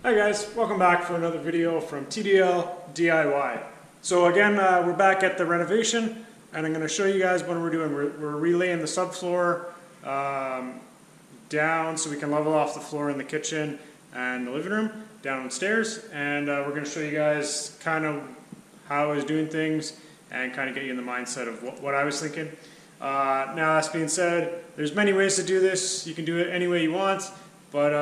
Hi guys, welcome back for another video from TDL DIY. So again, we're back at the renovation, and I'm going to show you guys what we're doing. We're relaying the subfloor down so we can level off the floor in the kitchen and the living room downstairs, and we're going to show you guys kind of how I was doing things and kind of get you in the mindset of what I was thinking. Now that being said, there's many ways to do this. You can do it any way you want, but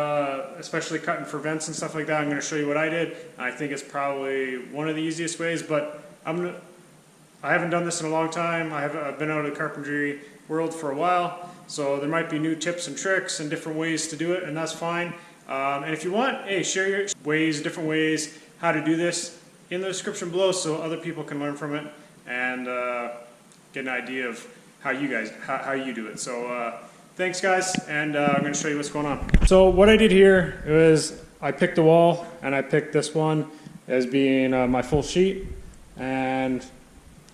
especially cutting for vents and stuff like that, I'm going to show you what I did. I think it's probably one of the easiest ways, but I haven't done this in a long time. I've been out of the carpentry world for a while, so there might be new tips and tricks and different ways to do it, and that's fine. And if you want, hey, share your ways, different ways how to do this in the description below so other people can learn from it and get an idea of how you do it. So thanks guys, and I'm going to show you what's going on. So what I did here is I picked a wall, and I picked this one as being my full sheet, and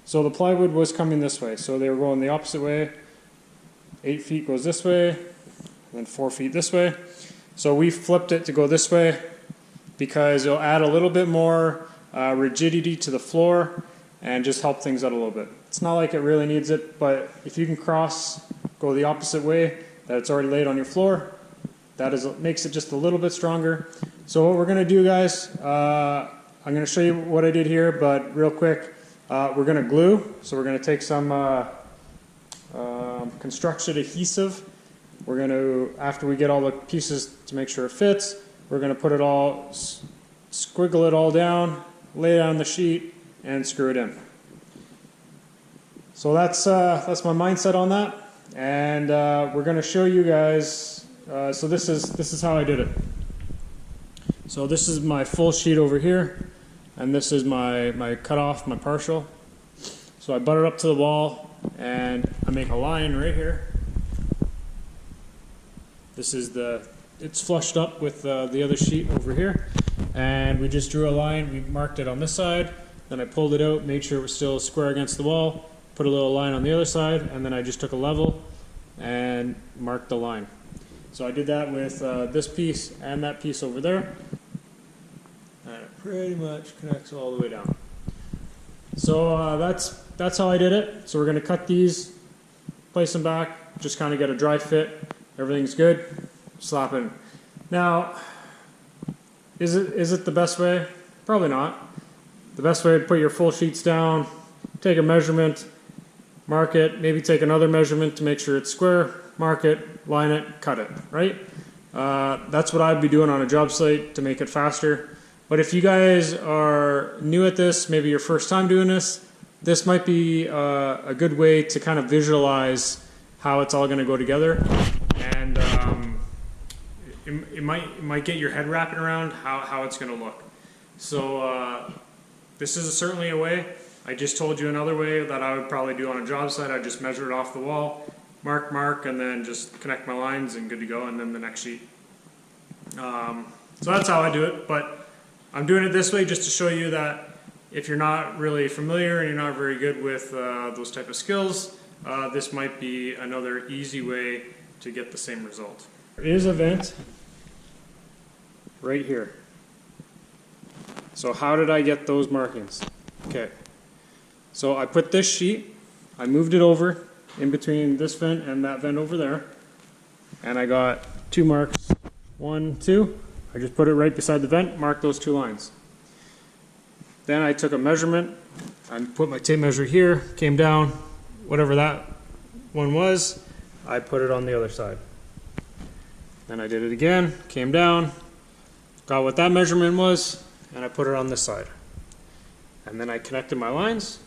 so the plywood was coming this way, so they were going the opposite way. 8 feet goes this way, and then 4 feet this way. So we flipped it to go this way because it'll add a little bit more rigidity to the floor and just help things out a little bit. It's not like it really needs it, but if you can go the opposite way that it's already laid on your floor, makes it just a little bit stronger. So what we're going to do, guys, I'm going to show you what I did here, but real quick, we're going to glue. So we're going to take some construction adhesive. We're going to, after we get all the pieces to make sure it fits, we're going to put it all, squiggle it all down, lay it on the sheet, and screw it in. So that's my mindset on that, and we're going to show you guys. So this is how I did it. So this is my full sheet over here, and this is my cutoff, my partial. So I butt it up to the wall, and I make a line right here. It's flushed up with the other sheet over here, and we just drew a line. We marked it on this side, then I pulled it out, made sure it was still square against the wall, put a little line on the other side, and then I just took a level and marked the line. So I did that with this piece and that piece over there, and it pretty much connects all the way down. So that's how I did it. So we're going to cut these, place them back, just kind of get a dry fit. Everything's good, slap in. Now, is it the best way? Probably not. The best way to put your full sheets down, take a measurement, mark it, maybe take another measurement to make sure it's square, mark it, line it, cut it, right? That's what I'd be doing on a job site to make it faster. But if you guys are new at this, maybe your first time doing this might be a good way to kind of visualize how it's all going to go together. And it might get your head wrapping around how it's going to look. So this is certainly a way. I just told you another way that I would probably do on a job site. I just measure it off the wall, mark, and then just connect my lines and good to go, and then the next sheet. So that's how I do it, but I'm doing it this way just to show you that if you're not really familiar and you're not very good with those type of skills, this might be another easy way to get the same result. There is a vent right here. So how did I get those markings? Okay, so I put this sheet, I moved it over in between this vent and that vent over there, and I got 2 marks, 1, 2. I just put it right beside the vent, marked those 2 lines. Then I took a measurement, I put my tape measure here, came down, whatever that one was, I put it on the other side. Then I did it again, came down, got what that measurement was, and I put it on this side. And then I connected my lines.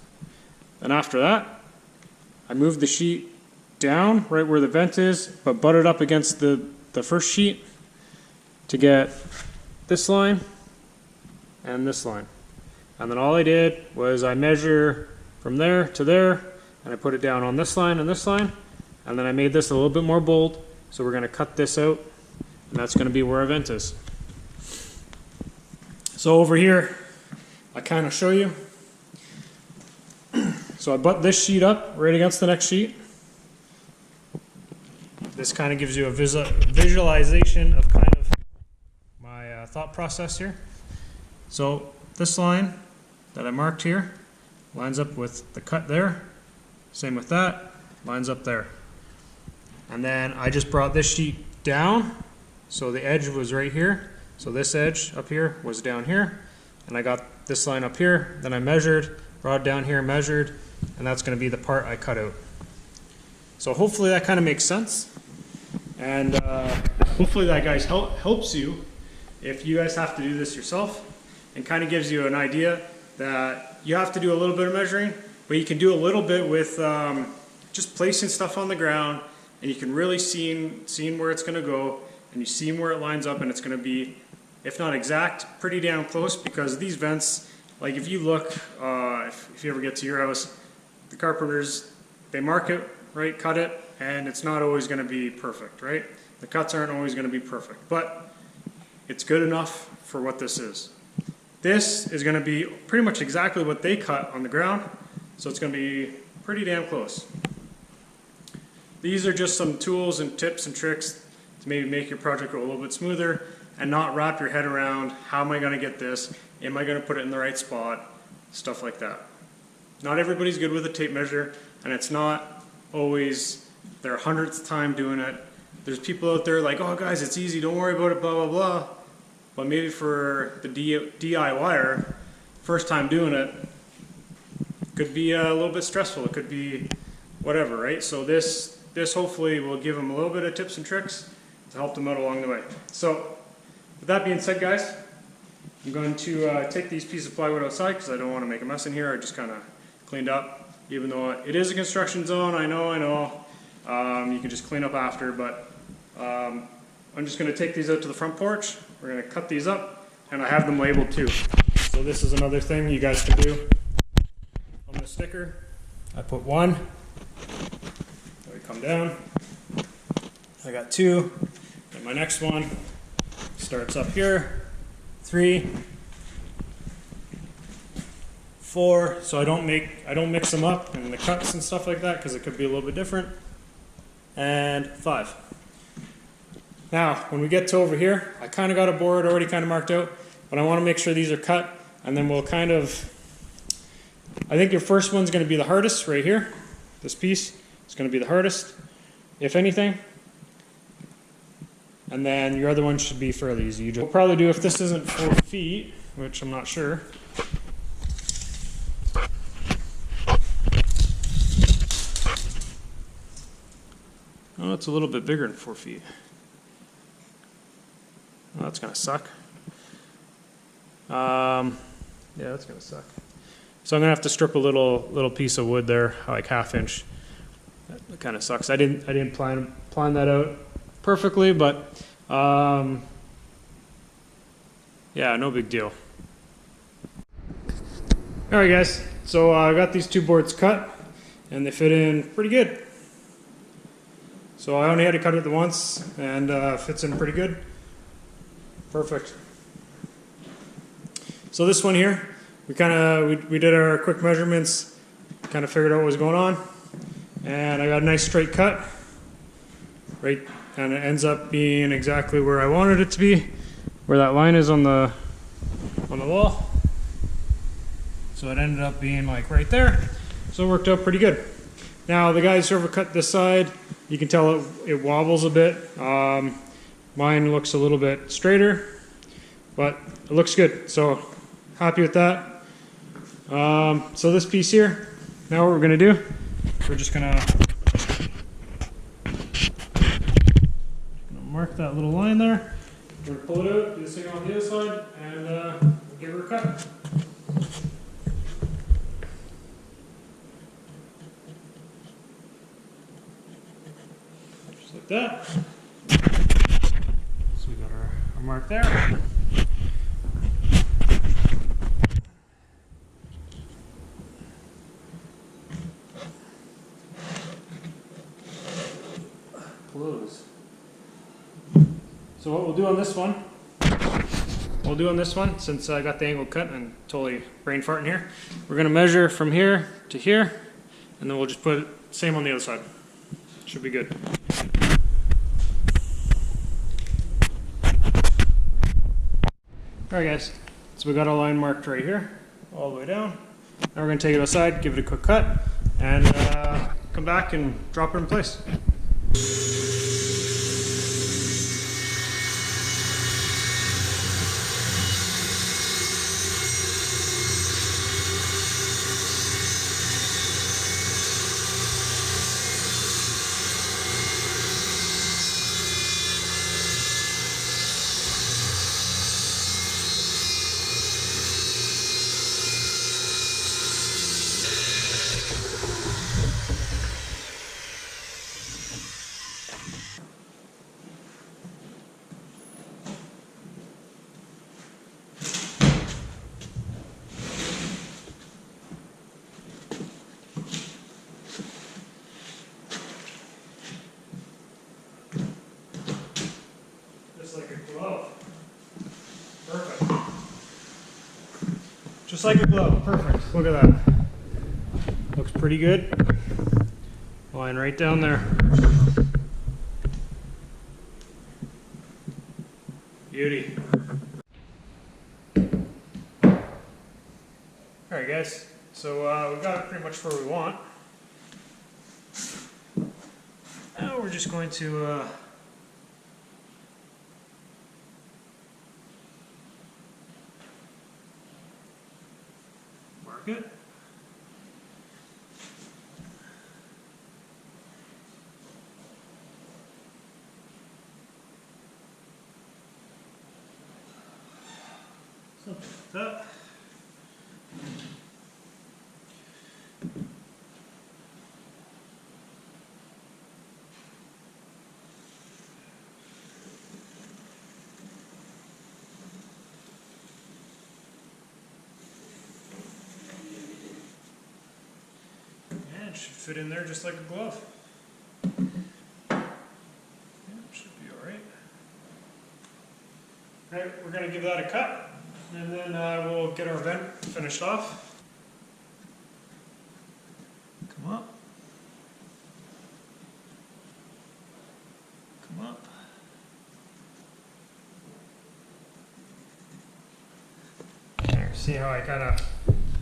And after that, I moved the sheet down right where the vent is, but butted up against the first sheet to get this line and this line. And then all I did was I measure from there to there, and I put it down on this line and this line, and then I made this a little bit more bold, so we're going to cut this out, and that's going to be where our vent is. So over here, I kind of show you. So I butt this sheet up right against the next sheet. This kind of gives you a visualization of kind of my thought process here. So this line that I marked here lines up with the cut there. Same with that, lines up there. And then I just brought this sheet down, so the edge was right here. So this edge up here was down here, and I got this line up here. Then I measured, brought it down here, measured, and that's going to be the part I cut out. So hopefully that kind of makes sense, and hopefully that, guys, helps you if you guys have to do this yourself, and kind of gives you an idea that you have to do a little bit of measuring, but you can do a little bit with just placing stuff on the ground, and you can really see where it's going to go, and you see where it lines up, and it's going to be, if not exact, pretty damn close, because these vents, like if you look, if you ever get to your house, the carpenters, they mark it, right, cut it, and it's not always going to be perfect, right? The cuts aren't always going to be perfect, but it's good enough for what this is. This is going to be pretty much exactly what they cut on the ground, so it's going to be pretty damn close. These are just some tools and tips and tricks to maybe make your project go a little bit smoother and not wrap your head around, how am I going to get this? Am I going to put it in the right spot? Stuff like that. Not everybody's good with a tape measure, and it's not always their 100th time doing it. There's people out there like, oh guys, it's easy, don't worry about it, blah, blah, blah. But maybe for the DIYer, first time doing it, could be a little bit stressful. It could be whatever, right? So this hopefully will give them a little bit of tips and tricks to help them out along the way. So with that being said, guys, I'm going to take these pieces of plywood outside because I don't want to make a mess in here. I just kind of cleaned up, even though it is a construction zone. I know. You can just clean up after, but I'm just going to take these out to the front porch. We're going to cut these up, and I have them labeled too. So this is another thing you guys can do. On the sticker, I put 1. Let me come down. I got 2. And my next one starts up here. 3, 4. So I don't mix them up in the cuts and stuff like that because it could be a little bit different. And 5. Now, when we get to over here, I kind of got a board already kind of marked out, but I want to make sure these are cut, and then we'll kind of, I think your first one's going to be the hardest right here. This piece is going to be the hardest, if anything. And then your other one should be fairly easy. We'll probably do, if this isn't 4 feet, which I'm not sure. Oh, it's a little bit bigger than 4 feet. Oh, that's gonna suck. Yeah, that's gonna suck. So I'm gonna have to strip a little piece of wood there, like 1/2 inch. That kind of sucks. I didn't plan that out perfectly, but yeah, no big deal. All right, guys. So I got these 2 boards cut, and they fit in pretty good. So I only had to cut it once, and fits in pretty good. Perfect. So this one here, we did our quick measurements, kind of figured out what was going on, and I got a nice straight cut, right, and it ends up being exactly where I wanted it to be, where that line is on the wall. So it ended up being like right there. So it worked out pretty good. Now the guys who ever cut this side, you can tell it wobbles a bit. Mine looks a little bit straighter, but it looks good. So happy with that. So this piece here, now what we're gonna do, we're just gonna mark that little line there. We're gonna pull it out, do the same on the other side, and we'll give her a cut. Just like that. So we got our mark there. Close. So what we'll do on this one, since I got the angle cut and totally brain farting here, we're going to measure from here to here, and then we'll just put it same on the other side. Should be good. Alright guys, so we got a line marked right here, all the way down. Now we're going to take it outside, give it a quick cut, and come back and drop it in place. Just like a glove. Perfect. Just like a glove. Perfect. Look at that. Looks pretty good. Line right down there. Beauty. Alright guys, so we've got it pretty much where we want. Now we're just going to mark it. Something like that. It should fit in there just like a glove. Yeah, should be alright. Alright, we're going to give that a cut, and then we'll get our vent finished off. Come up. Come up. There, see how I kind of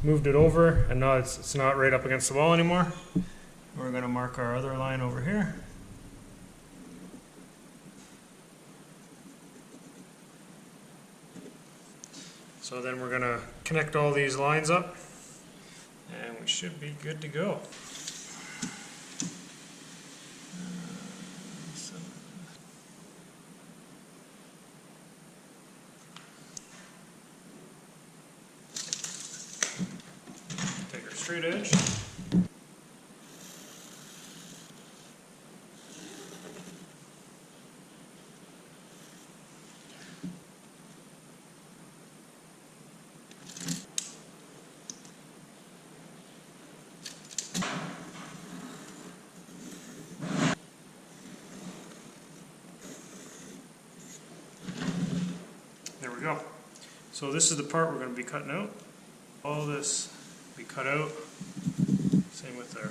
moved it over, and now it's not right up against the wall anymore. We're going to mark our other line over here. So then we're going to connect all these lines up, and we should be good to go. Take our straight edge. There we go. So this is the part we're going to be cutting out. All this will be cut out. Same with there.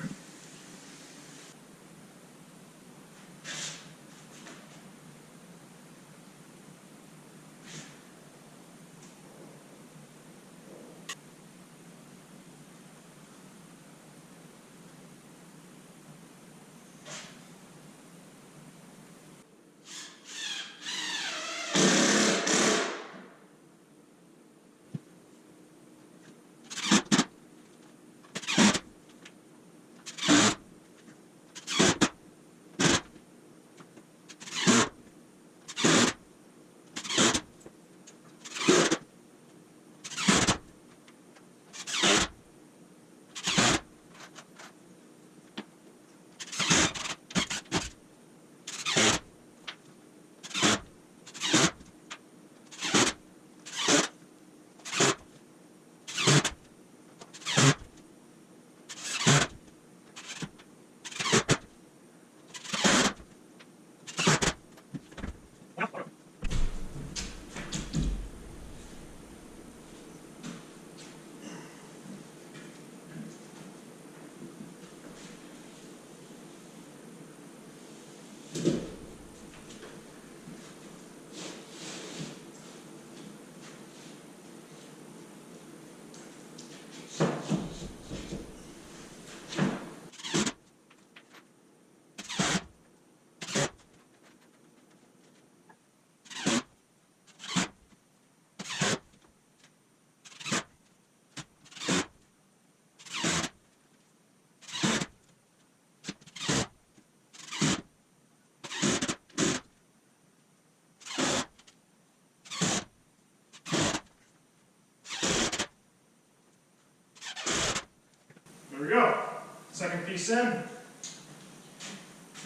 piece in.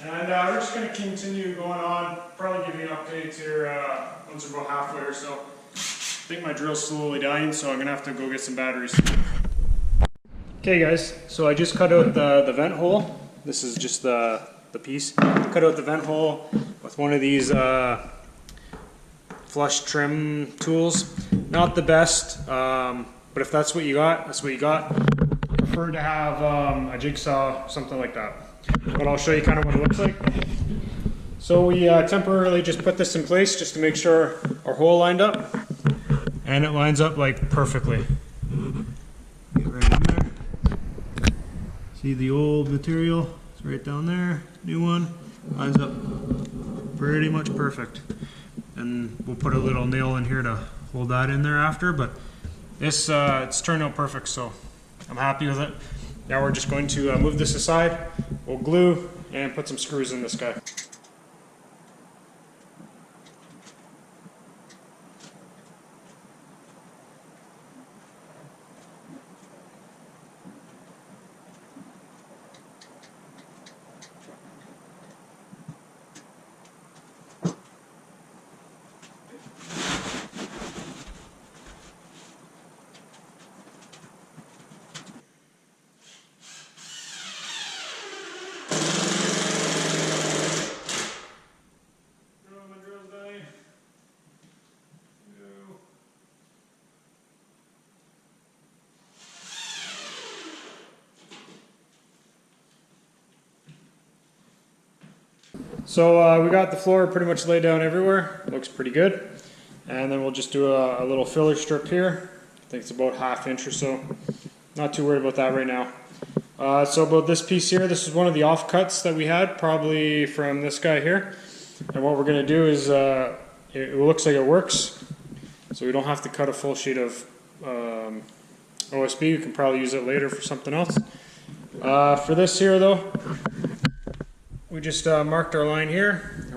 And we're just going to continue going on, probably give you updates here once we're about halfway or so. I think my drill's slowly dying, so I'm going to have to go get some batteries. Okay guys, so I just cut out the vent hole. This is just the piece. Cut out the vent hole with one of these flush trim tools. Not the best, but if that's what you got, that's what you got. Prefer to have a jigsaw, something like that. But I'll show you kind of what it looks like. So we temporarily just put this in place just to make sure our hole lined up. And it lines up like perfectly. Get right in there. See the old material? It's right down there. New one lines up pretty much perfect. And we'll put a little nail in here to hold that in there after. But this it's turned out perfect, so I'm happy with it. Now we're just going to move this aside. We'll glue and put some screws in this guy. So we got the floor pretty much laid down everywhere. Looks pretty good. And then we'll just do a little filler strip here. I think it's about 1/2 inch or so. Not too worried about that right now. So about this piece here, this is one of the offcuts that we had, probably from this guy here. And what we're going to do is, it looks like it works. So we don't have to cut a full sheet of OSB. We can probably use it later for something else. For this here though, we just marked our line here. And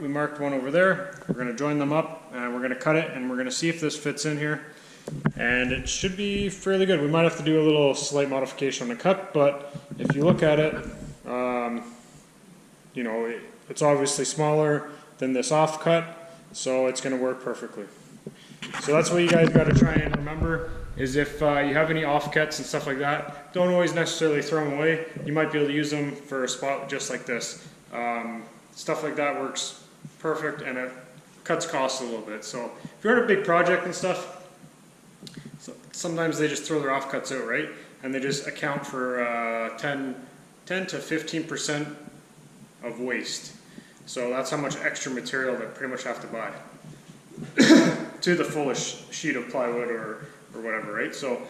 we marked one over there. We're going to join them up and we're going to cut it and we're going to see if this fits in here. And it should be fairly good. We might have to do a little slight modification on the cut, but if you look at it, you know, it's obviously smaller than this offcut, so it's going to work perfectly. So that's what you guys got to try and remember, is if you have any offcuts and stuff like that, don't always necessarily throw them away. You might be able to use them for a spot just like this. Stuff like that works perfect and it cuts costs a little bit. So if you're on a big project and stuff, sometimes they just throw their offcuts out, right? And they just account for 10 to 15% of waste. So that's how much extra material they pretty much have to buy to the full sheet of plywood or whatever, right? So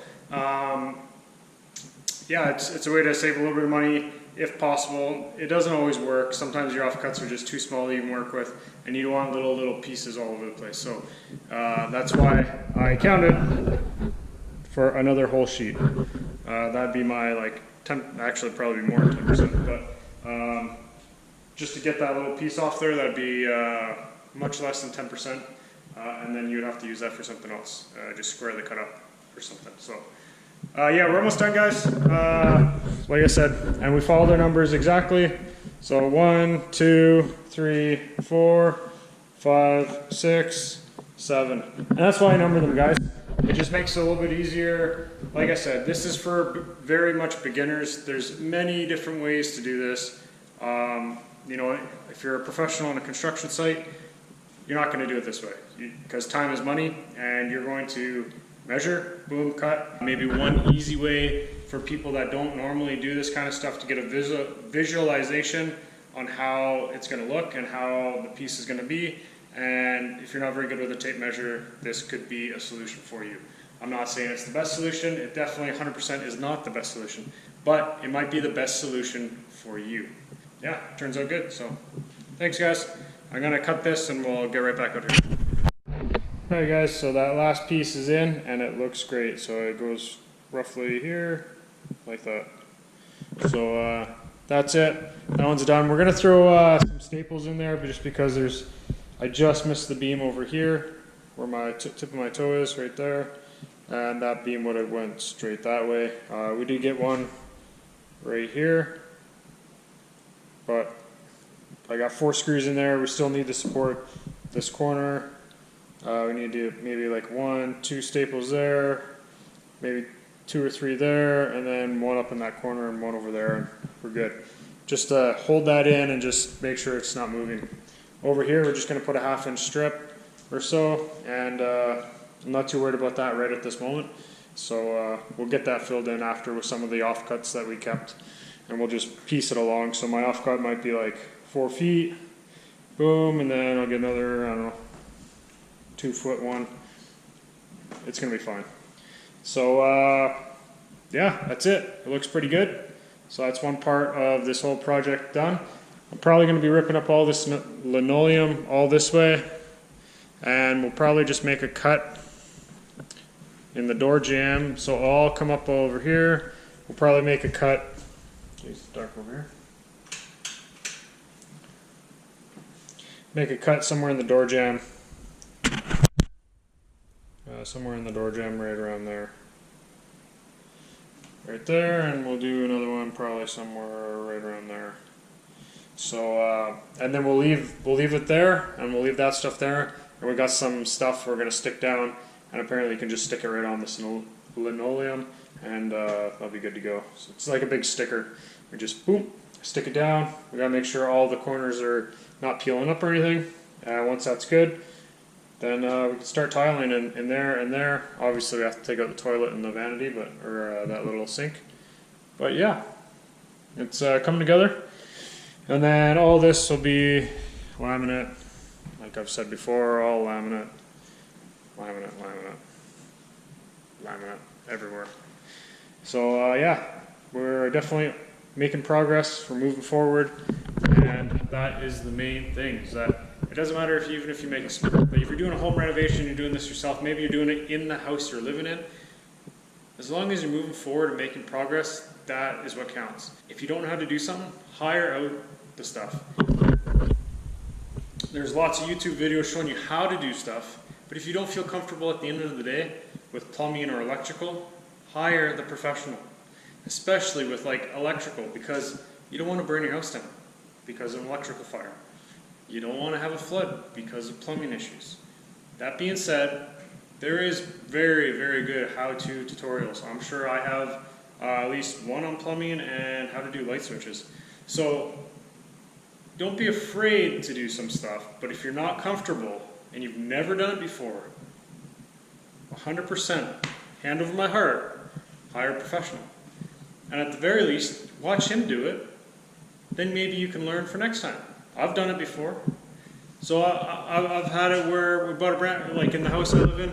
yeah, it's a way to save a little bit of money if possible. It doesn't always work. Sometimes your offcuts are just too small to even work with, and you don't want little pieces all over the place. So that's why I counted for another whole sheet. That'd be my like 10, actually probably more than 10%, but just to get that little piece off there, that'd be much less than 10%, and then you'd have to use that for something else, just square the cut up for something. So yeah, we're almost done, guys. Like I said, and we followed our numbers exactly. So 1, 2, 3, 4, 5, 6, 7, and that's why I number them, guys. It just makes it a little bit easier. Like I said, this is for very much beginners. There's many different ways to do this. You know, if you're a professional on a construction site, you're not going to do it this way because time is money, and you're going to measure, boom, cut. Maybe one easy way for people that don't normally do this kind of stuff to get a visualization on how it's going to look and how the piece is going to be. And if you're not very good with a tape measure, this could be a solution for you. I'm not saying it's the best solution. It definitely 100% is not the best solution, but it might be the best solution for you. Yeah, turns out good. So thanks, guys. I'm going to cut this and we'll get right back out here. Alright guys, so that last piece is in and it looks great. So it goes roughly here, like that. So that's it. That one's done. We're going to throw some staples in there, but just because I just missed the beam over here where my tip of my toe is, right there, and that beam would have went straight that way. We did get one right here. But I got 4 screws in there. We still need to support this corner. We need to maybe like 1, 2 staples there, maybe 2 or 3 there, and then 1 up in that corner and 1 over there, and we're good. Just hold that in and just make sure it's not moving. Over here, we're just going to put a 1/2 inch strip or so, and I'm not too worried about that right at this moment. So we'll get that filled in after with some of the offcuts that we kept, and we'll just piece it along. So my offcut might be like 4 feet, boom, and then I'll get another, I don't know, 2 foot one. It's going to be fine. So yeah, that's it. It looks pretty good. So that's one part of this whole project done. I'm probably going to be ripping up all this linoleum all this way, and we'll probably just make a cut in the door jamb. So I'll come up over here. We'll probably make a cut. Jeez, it's dark over here. Make a cut somewhere in the door jamb. Somewhere in the door jamb, right around there. Right there, and we'll do another one probably somewhere right around there. So, and then we'll leave it there, and we'll leave that stuff there. And we got some stuff we're gonna stick down, and apparently you can just stick it right on this linoleum, and that'll be good to go. So it's like a big sticker. We just boom, stick it down. We gotta make sure all the corners are not peeling up or anything. Once that's good, then we can start tiling in there and there. Obviously we have to take out the toilet and the vanity, or that little sink. But yeah, it's coming together. And then all this will be laminate, like I've said before, all laminate, laminate, laminate, laminate, everywhere. So yeah, we're definitely making progress, we're moving forward, and that is the main thing, is that it doesn't matter even if you make a small, but if you're doing a home renovation, you're doing this yourself, maybe you're doing it in the house you're living in, as long as you're moving forward and making progress, that is what counts. If you don't know how to do something, hire out the stuff. There's lots of YouTube videos showing you how to do stuff, but if you don't feel comfortable at the end of the day with plumbing or electrical, hire the professional. Especially with like electrical, because you don't want to burn your house down because of an electrical fire. You don't want to have a flood because of plumbing issues. That being said, there is very, very good how-to tutorials. I'm sure I have at least one on plumbing and how to do light switches. So don't be afraid to do some stuff, but if you're not comfortable and you've never done it before, 100%, hand over my heart, hire a professional. And at the very least, watch him do it, then maybe you can learn for next time. I've done it before. So I've had it where we bought a brand, like in the house I live in,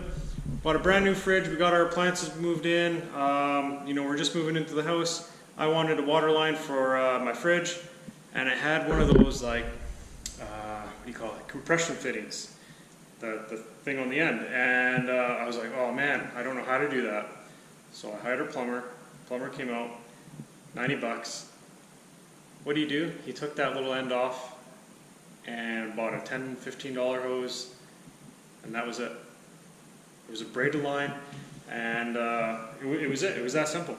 bought a brand new fridge, we got our appliances moved in, you know, we're just moving into the house. I wanted a water line for my fridge, and it had one of those like, what do you call it, compression fittings, the thing on the end. And I was like, oh man, I don't know how to do that. So I hired a plumber. Plumber came out, 90 bucks. What do? He took that little end off and bought a $10, $15 hose, and that was it. It was a braided line, and it was it. It was that simple.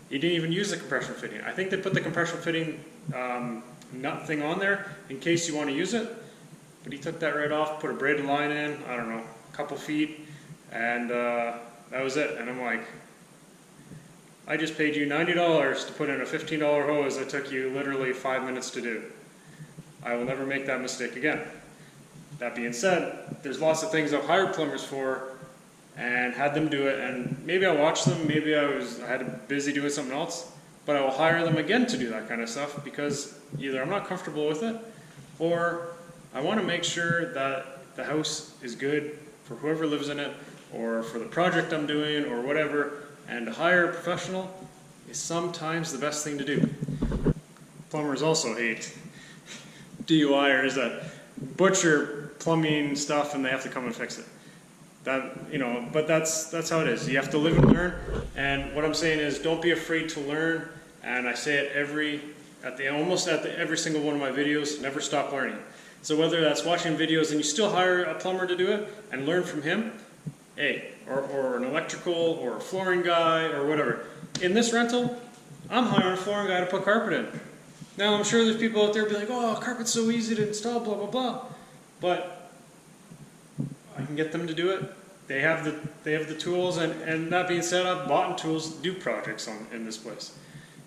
He didn't even use the compression fitting. I think they put the compression fitting nut thing on there in case you want to use it, but he took that right off, put a braided line in, I don't know, a couple feet, and that was it. And I'm like, I just paid you $90 to put in a $15 hose that took you literally 5 minutes to do. I will never make that mistake again. That being said, there's lots of things I've hired plumbers for and had them do it, and maybe I watched them, maybe I had to busy doing something else, but I will hire them again to do that kind of stuff because either I'm not comfortable with it, or I want to make sure that the house is good for whoever lives in it, or for the project I'm doing, or whatever. And to hire a professional is sometimes the best thing to do. Plumbers also hate DIYers that butcher plumbing stuff and they have to come and fix it. That, you know, but that's how it is. You have to live and learn. And what I'm saying is, don't be afraid to learn. And I say it every single one of my videos. Never stop learning. So whether that's watching videos and you still hire a plumber to do it and learn from him, hey, or an electrical or a flooring guy or whatever. In this rental, I'm hiring a flooring guy to put carpet in. Now I'm sure there's people out there be like, oh, carpet's so easy to install, blah, blah, blah. But I can get them to do it. They have the tools, and that being said, I've bought tools to do projects in this place.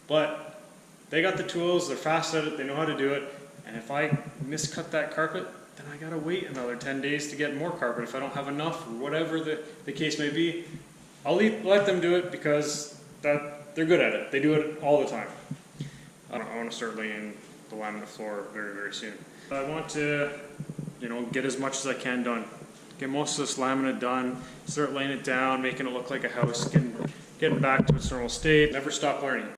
But they got the tools, they're fast at it, they know how to do it, and if I miscut that carpet, then I gotta wait another 10 days to get more carpet if I don't have enough, or whatever the case may be. I'll let them do it because they're good at it. They do it all the time. I want to start laying the laminate floor very, very soon. I want to, get as much as I can done. Get most of this laminate done, start laying it down, making it look like a house, getting back to its normal state. Never stop learning.